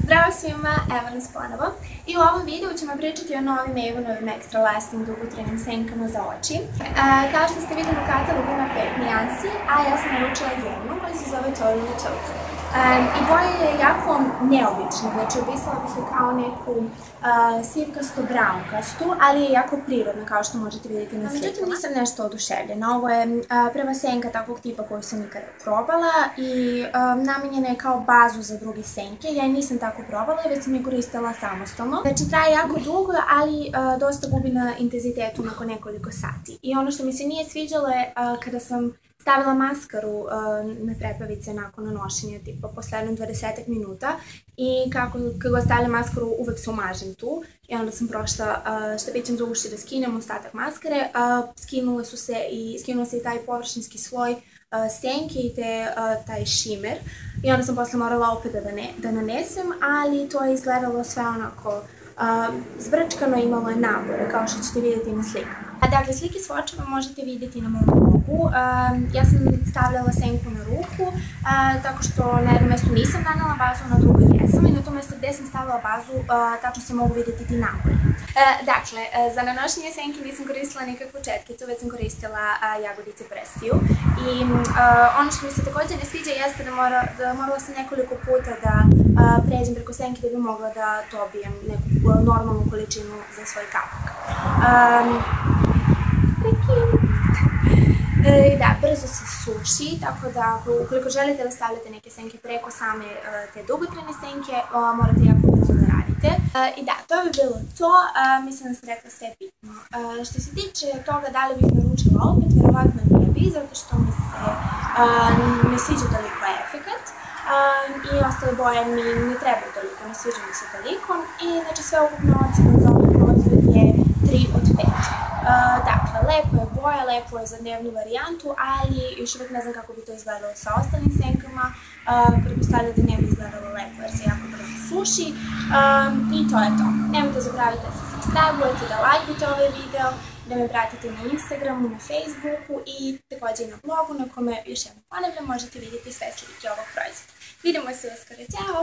Zdravo svima, evo nas ponovo. I u ovom videu ćemo pričati o novim Avonovim Extra Lasting dugotrajnim senkama za oči. Kao što ste vidjeli u katalogu ima 5 nijansi, a ja sam naručila jednu koja se zove Totally Taupe. I boja je jako neobična, znači opisala bih je kao neku sivkasto-brownkastu, ali je jako prirodna kao što možete vidjeti na slikama. Međutim, nisam nešto oduševljena. Ovo je prva senka takvog tipa koju sam nikada probala i namenjena je kao bazu za druge senke. Ja je nisam tako probala, već sam je koristila samostalno. Znači traje jako dugo, ali dosta gubi na intenzitetu nakon nekoliko sati. I ono što mi se nije sviđalo je kada sam stavila maskaru na trepavice nakon nošenja, tipa posle jedno 20 minuta i kako god stavljam maskaru uvek se umažem tu i onda sam prošla štapićem za uši da skinem ostatak maskare, skinuo se i taj površinski sloj senke i taj šimer i onda sam posle morala opet da nanesem, ali to je izgledalo sve onako zbrčkano, imalo je nabore, kao što ćete vidjeti na slikama. Dakle, slike s očeva možete vidjeti na mom blogu. Ja sam stavljala senku na ruku, tako što na jednom mjestu nisam nanela bazu, na drugo jesam i na tom mjestu gdje sam stavila bazu, tačno se mogu vidjeti ti nabori. Dakle, za nanošenje senke nisam koristila nikakvu četkicu, već sam koristila jagodice prestiju. I ono što mi se također ne sviđa jeste da morala sam nekoliko puta da pređem preko senke da bi mogla da dobijem neku normalnu količinu za svoj kapak. Da, brzo se suši, tako da ukoliko želite da stavljate neke senke preko same te dugotrajne senke, morate jako brzo da radite. I da, to bi bilo to, mislim da sam rekla sve bitno. Što se tiče toga da li bih naručila opet, verovatno ne bi, zato što mi se ne sviđa toliko efekat. I ostale boje mi ne trebaju toliko, ne sviđa mi se toliko. I znači sve ukupno ocena za ovaj proizvod je 3 od 5. Dakle, lepo je boja, lepo je za dnevnu varijantu, ali još uvijek ne znam kako bi to izgledalo sa ostalim senkama. Pretpostavljam da ne bi izgledalo lepo jer se jako brzo suši. I to je to. Nemojte zaboraviti da se subscribe-ujete, da lajkujete ovaj video, da me pratite na Instagramu, na Facebooku i također i na blogu na kome još jednom ponavljam možete vidjeti sve slike ovog proizvoda. Vidimo se uskoro, ćao!